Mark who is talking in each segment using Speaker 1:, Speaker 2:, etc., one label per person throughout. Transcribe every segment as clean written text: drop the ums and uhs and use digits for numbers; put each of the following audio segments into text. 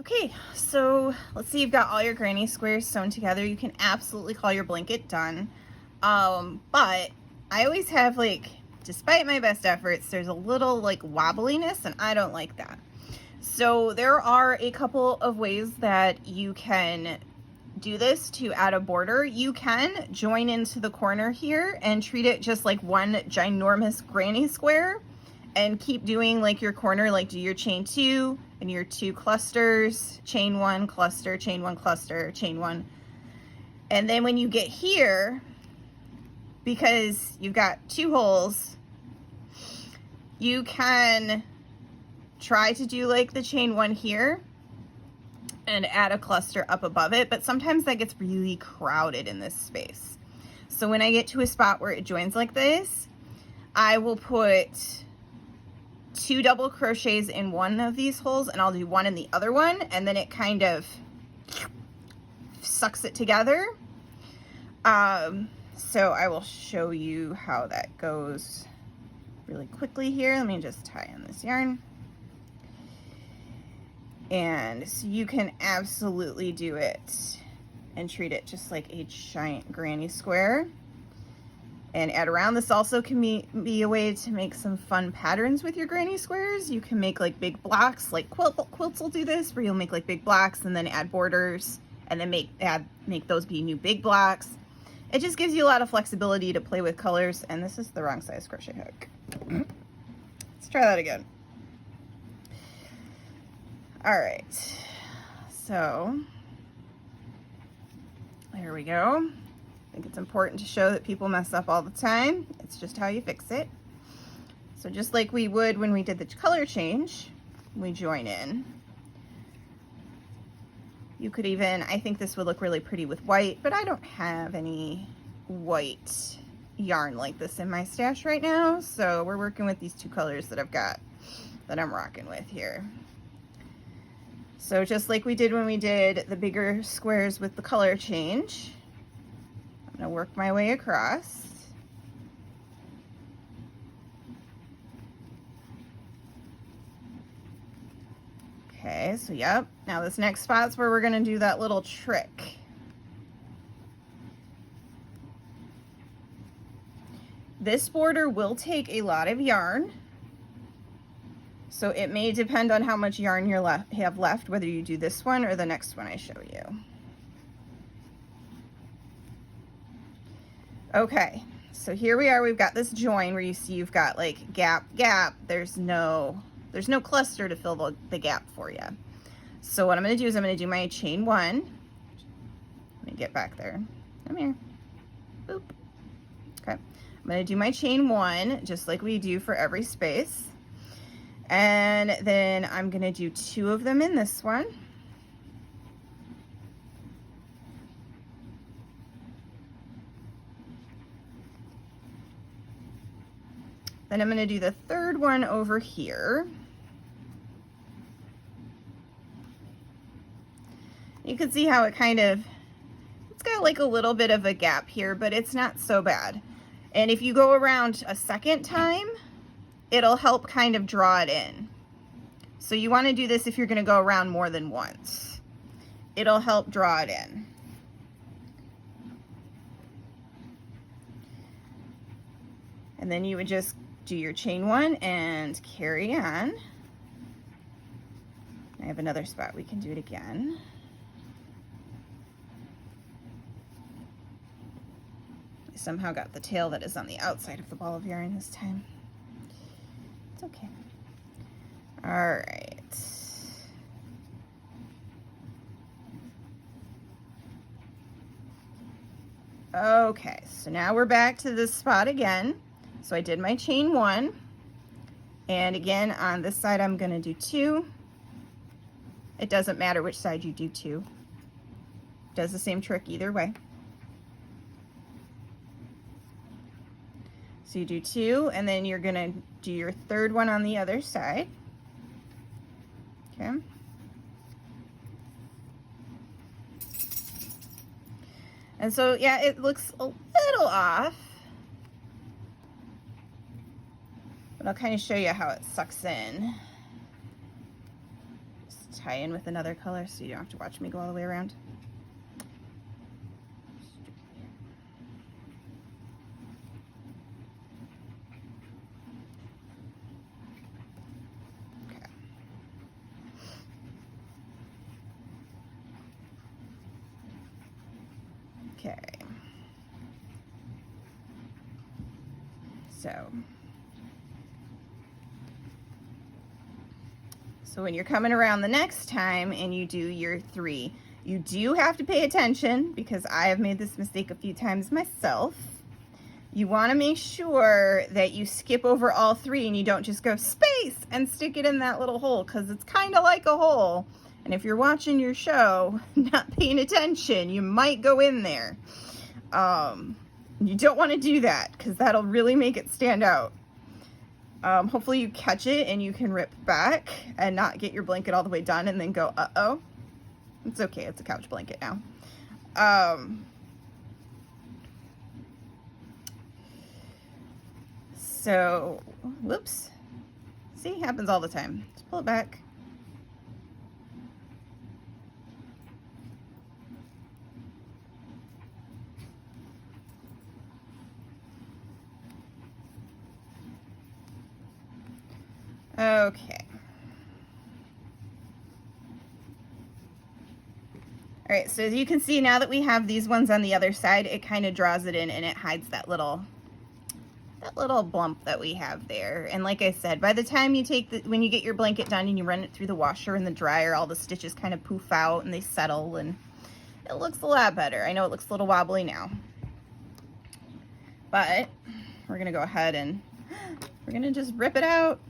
Speaker 1: Okay, so let's see, you've got all your granny squares sewn together. You can absolutely call your blanket done. But I always have, like, despite my best efforts, there's a little like wobbliness, and I don't like that. So there are a couple of ways that you can do this to add a border. You can join into the corner here and treat it just like one ginormous granny square and keep doing like your corner, like do your chain 2 and your 2 clusters, chain 1 cluster, chain 1 cluster, chain 1. And then when you get here, because you've got 2 holes, you can try to do like the chain 1 here and add a cluster up above it, but sometimes that gets really crowded in this space. So when I get to a spot where it joins like this, I will put 2 double crochets in one of these holes, and I'll do 1 in the other one, and then it kind of sucks it together. So I will show you how that goes really quickly here. Let me just tie in this yarn. And so you can absolutely do it and treat it just like a giant granny square and add around. This also can be a way to make some fun patterns with your granny squares. You can make like big blocks, like quilts will do this, where you'll make like big blocks and then add borders and then make those be new big blocks. It just gives you a lot of flexibility to play with colors. And this is the wrong size crochet hook. Let's try that again. All right, so there we go. I think it's important to show that people mess up all the time. It's just how you fix it. So just like we would when we did the color change, we join in. You could even, I think this would look really pretty with white, but I don't have any white yarn like this in my stash right now. So we're working with these 2 colors that I've got, that I'm rocking with here. So just like we did when we did the bigger squares with the color change, I'm gonna work my way across. Okay, so yep, now this next spot's where we're gonna do that little trick. This border will take a lot of yarn, so it may depend on how much yarn you have left, whether you do this one or the next one I show you. Okay, so here we are. We've got this join where you see you've got like gap, gap. There's no cluster to fill the gap for you. So what I'm gonna do is I'm gonna do my chain 1. Let me get back there. Come here. Boop. Okay, I'm gonna do my chain 1 just like we do for every space. And then I'm gonna do 2 of them in this one. Then I'm gonna do the 3rd one over here. You can see how it kind of, it's got like a little bit of a gap here, but it's not so bad. And if you go around a second time, it'll help kind of draw it in. So you want to do this if you're going to go around more than once. It'll help draw it in. And then you would just do your chain 1 and carry on. I have another spot we can do it again. I somehow got the tail that is on the outside of the ball of yarn this time. It's okay. All right. Okay, so now we're back to this spot again. So I did my chain 1, and again on this side I'm gonna do 2. It doesn't matter which side you do 2. It does the same trick either way. So you do 2, and then you're gonna do your 3rd one on the other side. Okay. And so, yeah, it looks a little off, but I'll kind of show you how it sucks in. Just tie in with another color so you don't have to watch me go all the way around. Okay. So when you're coming around the next time and you do your 3, you do have to pay attention, because I have made this mistake a few times myself. You want to make sure that you skip over all 3 and you don't just go space and stick it in that little hole, because it's kind of like a hole. And if you're watching your show, not paying attention, you might go in there. You don't want to do that, because that'll really make it stand out. Hopefully you catch it and you can rip back and not get your blanket all the way done and then go, uh-oh. It's okay, it's a couch blanket now. So, whoops. See, happens all the time. Just pull it back. Okay. All right, so as you can see, now that we have these ones on the other side, it kind of draws it in and it hides that little bump that we have there. And like I said, by the time you when you get your blanket done and you run it through the washer and the dryer, all the stitches kind of poof out and they settle and it looks a lot better. I know it looks a little wobbly now, but we're gonna go ahead and we're gonna just rip it out.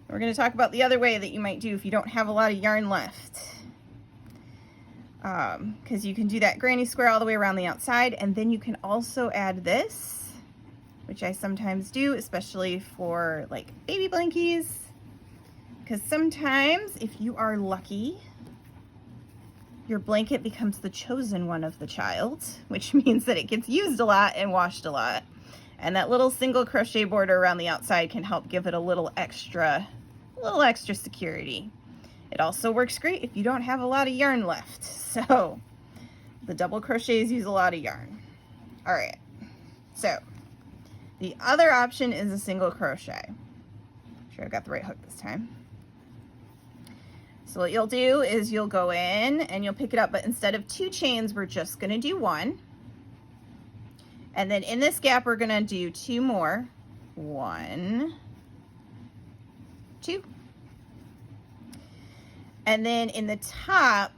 Speaker 1: We're going to talk about the other way that you might do if you don't have a lot of yarn left. Because you can do that granny square all the way around the outside, and then you can also add this, which I sometimes do, especially for like baby blankies. Because sometimes, if you are lucky, your blanket becomes the chosen one of the child, which means that it gets used a lot and washed a lot. And that little single crochet border around the outside can help give it a little extra security. It also works great if you don't have a lot of yarn left. So the double crochets use a lot of yarn. All right, so the other option is a single crochet. Make sure I got the right hook this time. So what you'll do is you'll go in and you'll pick it up, but instead of 2 chains, we're just gonna do 1. And then in this gap, we're gonna do 2 more. 1, 2. And then in the top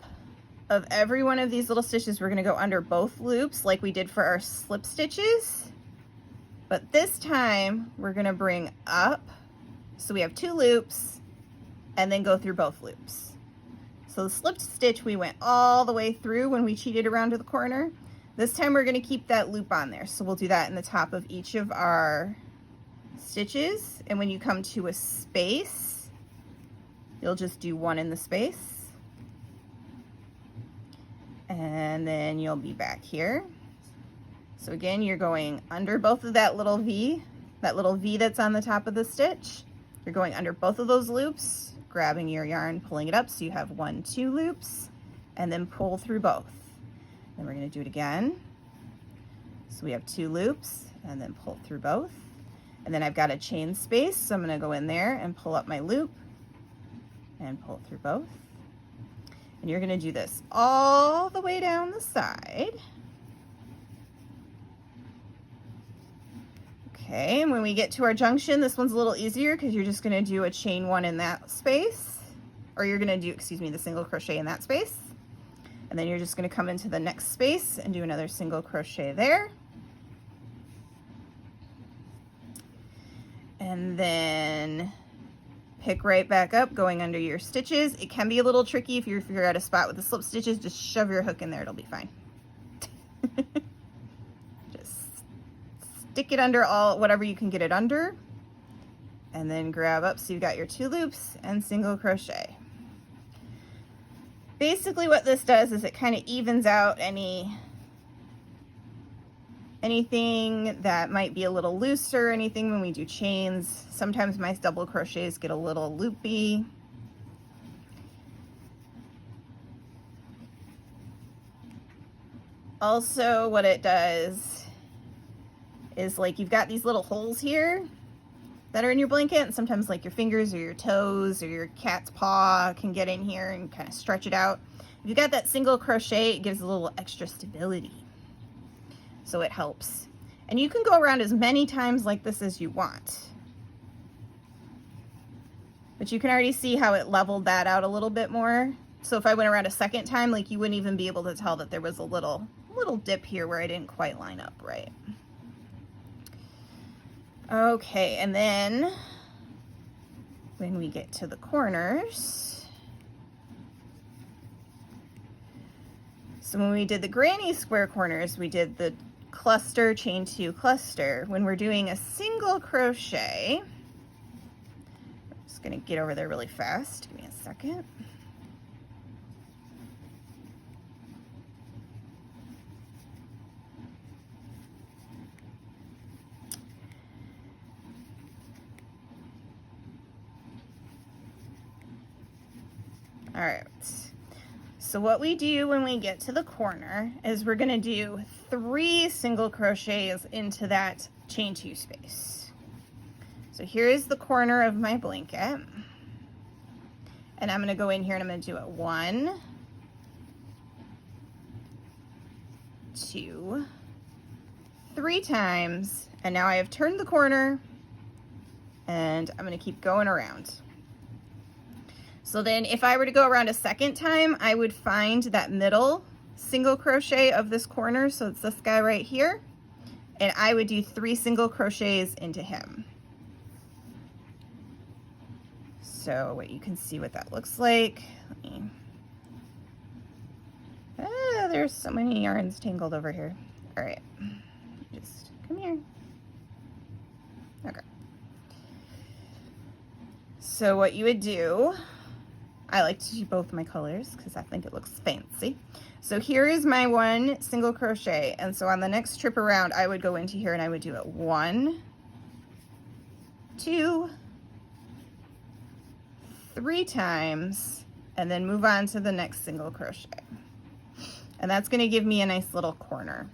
Speaker 1: of every one of these little stitches, we're gonna go under both loops like we did for our slip stitches. But this time, we're gonna bring up, so we have 2 loops, and then go through both loops. So the slip stitch, we went all the way through when we cheated around to the corner. This time we're gonna keep that loop on there. So we'll do that in the top of each of our stitches. And when you come to a space, you'll just do 1 in the space. And then you'll be back here. So again, you're going under both of that little V that's on the top of the stitch. You're going under both of those loops, grabbing your yarn, pulling it up so you have 1, 2 loops, and then pull through both. Then we're going to do it again. So we have 2 loops and then pull through both. And then I've got a chain space, so I'm going to go in there and pull up my loop and pull through both. And you're going to do this all the way down the side. Okay, and when we get to our junction, this one's a little easier because you're just going to do a chain 1 in that space, or you're going to do, excuse me, the single crochet in that space. And then you're just going to come into the next space and do another single crochet there. And then pick right back up, going under your stitches. It can be a little tricky if you're at a spot with the slip stitches. Just shove your hook in there, it'll be fine. Just stick it under whatever you can get it under, and then grab up so you've got your 2 loops and single crochet. Basically what this does is it kind of evens out anything that might be a little looser, anything when we do chains. Sometimes my double crochets get a little loopy. Also, what it does is, like, you've got these little holes here that are in your blanket, and sometimes like your fingers or your toes or your cat's paw can get in here and kind of stretch it out. If you've got that single crochet, it gives a little extra stability, so it helps. And you can go around as many times like this as you want, but you can already see how it leveled that out a little bit more. So if I went around a second time, like, you wouldn't even be able to tell that there was a little dip here where I didn't quite line up right. Okay, and then when we get to the corners, so when we did the granny square corners, we did the cluster, chain 2 cluster. When we're doing a single crochet, I'm just gonna get over there really fast, give me a second. All right, so what we do when we get to the corner is we're gonna do 3 single crochets into that chain 2 space. So here's the corner of my blanket, and I'm gonna go in here and I'm gonna do it 1, 2, 3 times, and now I have turned the corner, and I'm gonna keep going around. So then if I were to go around a second time, I would find that middle single crochet of this corner, so it's this guy right here, and I would do 3 single crochets into him. So what you can see what that looks like. There's so many yarns tangled over here. All right, just come here. Okay. So what you would do, I like to do both my colors because I think it looks fancy. So here is my 1 single crochet, and so on the next trip around, I would go into here and I would do it 1, 2, 3 times, and then move on to the next single crochet. And that's going to give me a nice little corner.